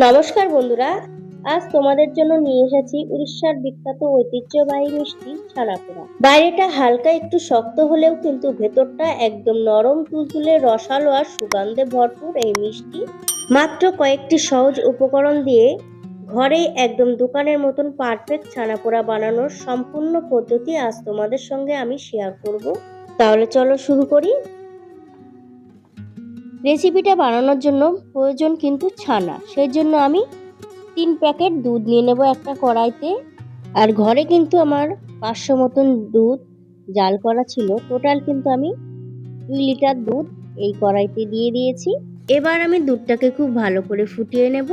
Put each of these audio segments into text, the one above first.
নমস্কার বন্ধুরা, আজ তোমাদের জন্য নিয়ে এসেছি উড়িষ্যার বিখ্যাত ঐতিহ্যবাহী মিষ্টি ছানাপোড়া। বাইরেটা হালকা একটু শক্ত হলেও কিন্তু ভেতরটা একদম নরম তুলতুলে রসালো আর সুগন্ধে ভরপুর এই মিষ্টি মাত্র কয়েকটি সহজ উপকরণ দিয়ে ঘরেই একদম দোকানের মতন পারফেক্ট ছানাপোড়া বানানোর সম্পূর্ণ পদ্ধতি আজ তোমাদের সঙ্গে আমি শেয়ার করব। তাহলে চলো শুরু করি। রেসিপিটা বানানোর জন্য প্রয়োজন কিন্তু ছানা, সেই জন্য আমি 3 প্যাকেট দুধ নিয়ে নেব একটা কড়াইতে। আর ঘরে কিন্তু আমার 500 মতন দুধ জাল করা ছিল। টোটাল কিন্তু আমি 2 লিটার দুধ এই কড়াইতে দিয়ে দিয়েছি। এবার আমি দুধটাকে খুব ভালো করে ফুটিয়ে নেব।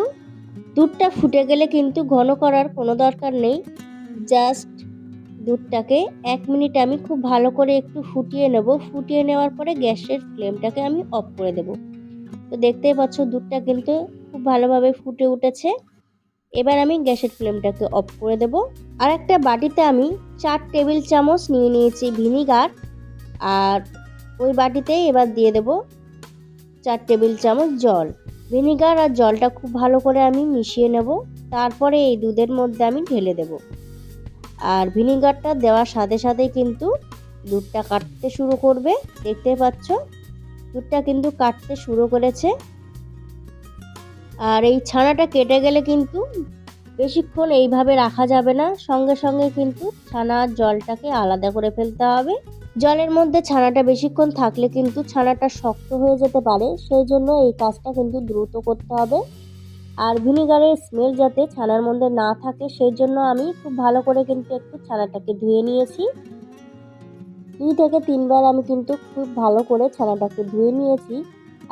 দুধটা ফুটে গেলে কিন্তু ঘন করার কোনো দরকার নেই, জাস্ট দুধটাকে 1 মিনিট আমি খুব ভালো করে একটু ফুটিয়ে নেব। ফুটিয়ে নেওয়ার পরে গ্যাসের ফ্লেমটাকে আমি অফ করে দেব। তো দেখতেই পাচ্ছ দুধটা কিন্তু খুব ভালোভাবে ফুটে উঠেছে। এবার আমি গ্যাসের ফ্লেমটাকে অফ করে দেব। আর একটা বাটিতে আমি 4 টেবিল চামচ নিয়ে নিয়েছি ভিনিগার। আর ওই বাটিতে এবার দিয়ে দেব 4 টেবিল চামচ জল। ভিনিগার আর জলটা খুব ভালো করে আমি মিশিয়ে নেব। তারপরে এই দুধের মধ্যে আমি ঢেলে দেব। আর ভিনিগারটা দেওয়ার সাথে সাথে কিন্তু দুধটা কাটতে শুরু করবে। দেখতে পাচ্ছ দুধটা কিন্তু কাটতে শুরু করেছে। আর এই ছানাটা কেটে গেলে কিন্তু বেশিক্ষণ এইভাবে রাখা যাবে না, সঙ্গে সঙ্গে কিন্তু ছানার জলটাকে আলাদা করে ফেলতে হবে। জলের মধ্যে ছানাটা বেশিক্ষণ থাকলে কিন্তু ছানাটা শক্ত হয়ে যেতে পারে, সেই জন্য এই কাজটা কিন্তু দ্রুত করতে হবে। আর ভিনিগারের স্মেল যাতে ছানার মধ্যে না থাকে সেই জন্য আমি খুব ভালো করে কিন্তু একটু ছানাটাকে ধুয়ে নিয়েছি। 2 থেকে 3 বার আমি কিন্তু খুব ভালো করে ছানাটাকে ধুয়ে নিয়েছি।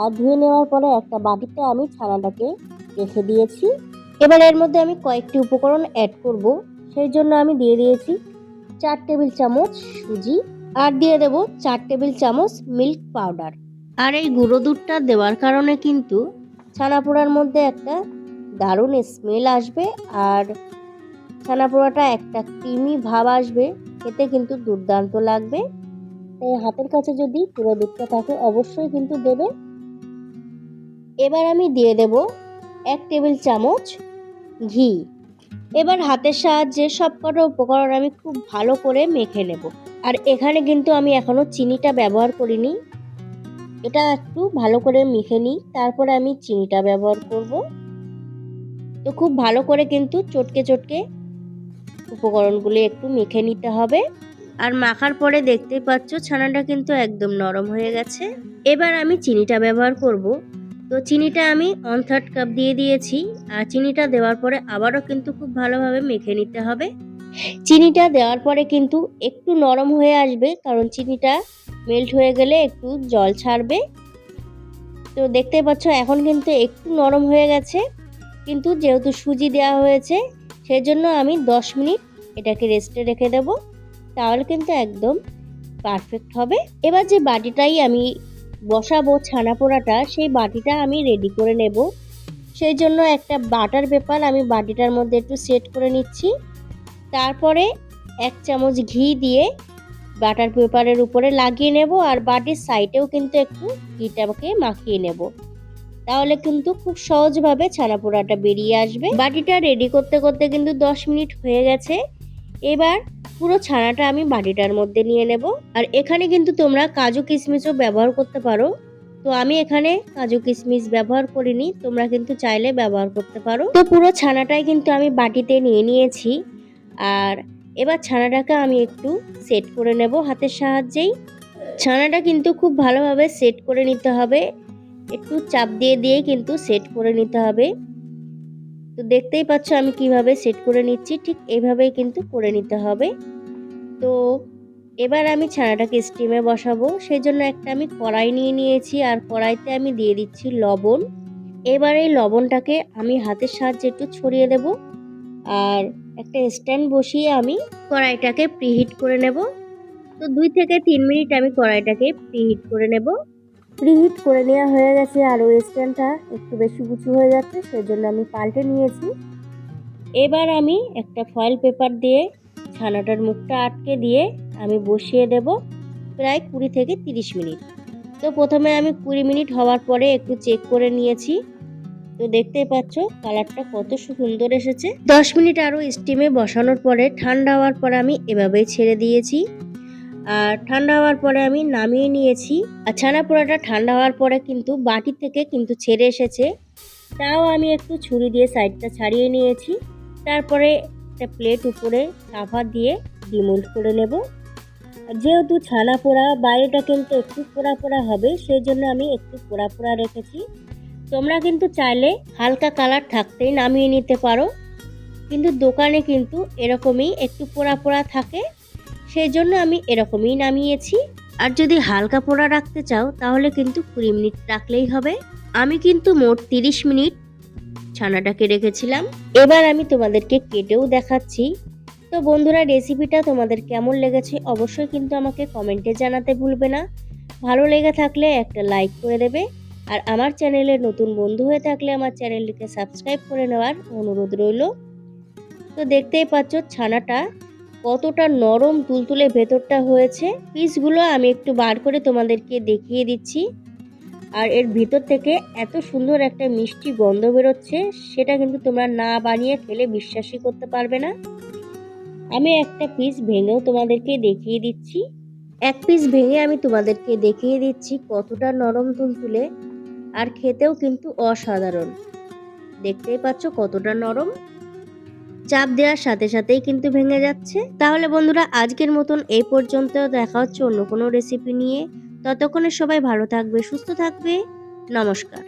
আর ধুয়ে নেওয়ার পরে একটা বাটিতে আমি ছানাটাকে রেখে দিয়েছি। এবার এর মধ্যে আমি কয়েকটি উপকরণ অ্যাড করব, সেই জন্য আমি দিয়ে দিয়েছি 4 টেবিল চামচ সুজি। আর দিয়ে দেব 4 টেবিল চামচ মিল্ক পাউডার। আর এই গুঁড়ো দুধটা দেওয়ার কারণে কিন্তু ছানা পোড়ার মধ্যে একটা দারুণ স্মেল আসবে। আর ছানা পোড়াটা একটা ক্রিমি ভাব আসবে, খেতে কিন্তু দুর্দান্ত লাগবে। তাই হাতের কাছে যদি গুঁড়ো দুধটা থাকে অবশ্যই কিন্তু দেবে। এবার আমি দিয়ে দেব 1 টেবিল চামচ ঘি। এবার হাতের সাহায্যে সবকটা উপকরণ আমি খুব ভালো করে মেখে নেব। আর এখানে কিন্তু আমি এখনো চিনিটা ব্যবহার করিনি, এটা একটু ভালো করে মেখে নিই, তারপরে আমি চিনিটা ব্যবহার করব। তো খুব ভালো করে কিন্তু চটকে চটকে উপকরণগুলো একটু মেখে নিতে হবে। আর মাখার পরে দেখতেই পাচ্ছ ছানাটা কিন্তু একদম নরম হয়ে গেছে। এবার আমি চিনিটা ব্যবহার করব। তো চিনিটা আমি 1/3 কাপ দিয়ে দিয়েছি। আর চিনিটা দেওয়ার পরে আবারও কিন্তু খুব ভালোভাবে মেখে নিতে হবে। চিনিটা দেওয়ার পরে কিন্তু একটু নরম হয়ে আসবে, কারণ চিনিটা মেল্ট হয়ে গেলে একটু জল ছাড়বে। তো দেখতেই পাচ্ছ এখন কিন্তু একটু নরম হয়ে গেছে, কিন্তু যেহেতু সুজি দেওয়া হয়েছে সেজন্য আমি 10 মিনিট এটাকে রেস্টে রেখে দেব, তাহলে কিন্তু একদম পারফেক্ট হবে। এবার যে বাটিটাই আমি বসাবো ছানা পোড়াটা, সেই বাটিটা আমি রেডি করে নেব। সেই জন্য একটা বাটার পেপার আমি বাটিটার মধ্যে একটু সেট করে নিচ্ছি। তারপরে 1 চামচ ঘি দিয়ে বাটার পেপারের উপরে লাগিয়ে নেব। আর বাটির সাইডেও কিন্তু একটু ঘিটাকে মাখিয়ে নেব, তাহলে কিন্তু খুব সহজভাবে ছানা পোড়াটা বেরিয়ে আসবে। বাটিটা রেডি করতে করতে কিন্তু 10 মিনিট হয়ে গেছে। এবার পুরো ছানাটা আমি বাটিটার মধ্যে নিয়ে নেব। আর এখানে কিন্তু তোমরা কাজু কিশমিশও ব্যবহার করতে পারো। তো আমি এখানে কাজু কিশমিশ ব্যবহার করিনি, তোমরা কিন্তু চাইলে ব্যবহার করতে পারো। তো পুরো ছানাটাই কিন্তু আমি বাটিতে নিয়ে নিয়েছি। আর এবার ছানাটাকে আমি একটু সেট করে নেব হাতের সাহায্যেই। ছানাটা কিন্তু খুব ভালোভাবে সেট করে নিতে হবে, একটু চাপ দিয়ে দিয়ে কিন্তু সেট করে নিতে হবে। তো দেখতেই পাচ্ছ আমি কিভাবে সেট করে নিচ্ছি, ঠিক এইভাবেই কিন্তু করে নিতে হবে। তো এবার আমি ছানাটাকে স্টিমে বসাবো, সেই জন্য একটা আমি কড়াই নিয়ে নিয়েছি। আর কড়াইতে আমি দিয়ে দিচ্ছি লবণ। এবার এই লবণটাকে আমি হাতের সাহায্যে একটু ছড়িয়ে দেব। আর একটা স্ট্যান্ড বসিয়ে আমি কড়াইটাকে প্রিহিট করে নেব। তো 2 থেকে 3 মিনিট আমি কড়াইটাকে প্রিহিট করে নেব। প্রিহিট করে নেওয়া হয়ে গেছে। আর ওই স্ট্যান্ডটা একটু বেশি উঁচু হয়ে যাচ্ছে, সেজন্য আমি পাল্টে নিয়েছি। এবার আমি একটা ফয়েল পেপার দিয়ে ছানাটার মুখটা আটকে দিয়ে আমি বসিয়ে দেব প্রায় 20 থেকে 30 মিনিট। তো প্রথমে আমি 20 মিনিট হওয়ার পরে একটু চেক করে নিয়েছি। তো দেখতেই পাচ্ছ কালারটা কত সুন্দর এসেছে। 10 মিনিট আরো স্টিমে বসানোর পরে ঠান্ডা হওয়ার পরে আমি এভাবেই ছেড়ে দিয়েছি। আর ঠান্ডা হওয়ার পরে আমি নামিয়ে নিয়েছি। আর ছানা পোড়াটা ঠান্ডা হওয়ার পরে কিন্তু বাটি থেকে কিন্তু ছেড়ে এসেছে। তাও আমি একটু ছুরি দিয়ে সাইডটা ছাড়িয়ে নিয়েছি। তারপরে একটা প্লেট উপরে কাভার দিয়ে ডিমোল্ড করে নেব। যেহেতু ছানা পোড়া বাইরেটা কিন্তু একটু পোড়া পোড়া হবে, সেই জন্য আমি একটু পোড়া পোড়া রেখেছি। তোমরা কিন্তু চাইলে হালকা কালার থাকতেই নামিয়ে নিতে পারো, কিন্তু দোকানে কিন্তু এরকমই একটু পোড়া পোড়া থাকে, সেই জন্য আমি এরকমই নামিয়েছি। আর যদি হালকা পোড়া রাখতে চাও তাহলে কিন্তু 20 মিনিট রাখলেই হবে। আমি কিন্তু মোট 30 মিনিট ছানাটাকে রেখেছিলাম। এবার আমি তোমাদেরকে কেটেও দেখাচ্ছি। তো বন্ধুরা, রেসিপিটা তোমাদের কেমন লেগেছে অবশ্যই কিন্তু আমাকে কমেন্টে জানাতে ভুলবে না। ভালো লেগে থাকলে একটা লাইক করে দেবে। আর আমার চ্যানেলে নতুন বন্ধু হয়ে থাকলে আমার চ্যানেলটিকে সাবস্ক্রাইব করে নেওয়ার অনুরোধ রইল। তো দেখতেই পাচ্ছ ছানাটা কতটা নরম তুলতুলে ভেতরটা হয়েছে। পিসগুলো আমি একটু বার করে তোমাদেরকে দেখিয়ে দিচ্ছি। আর এর ভিতর থেকে এত সুন্দর একটা মিষ্টি গন্ধ বেরোচ্ছে, সেটা কিন্তু তোমরা না বানিয়ে খেলে বিশ্বাসই করতে পারবে না। আমি একটা পিস ভেঙেও তোমাদেরকে দেখিয়ে দিচ্ছি। এক পিস ভেঙে আমি তোমাদেরকে দেখিয়ে দিচ্ছি কতটা নরম তুলতুলে, আর খেতেও কিন্তু অসাধারণ। দেখতেই পাচ্ছ কতটা নরম, চাপ দেওয়ার সাথে সাথেই কিন্তু ভেঙে যাচ্ছে। তাহলে বন্ধুরা, আজকের মতন এই পর্যন্ত। দেখা হচ্ছে অন্য কোনো রেসিপি নিয়ে। ততক্ষণে সবাই ভালো থাকবে, সুস্থ থাকবে। নমস্কার।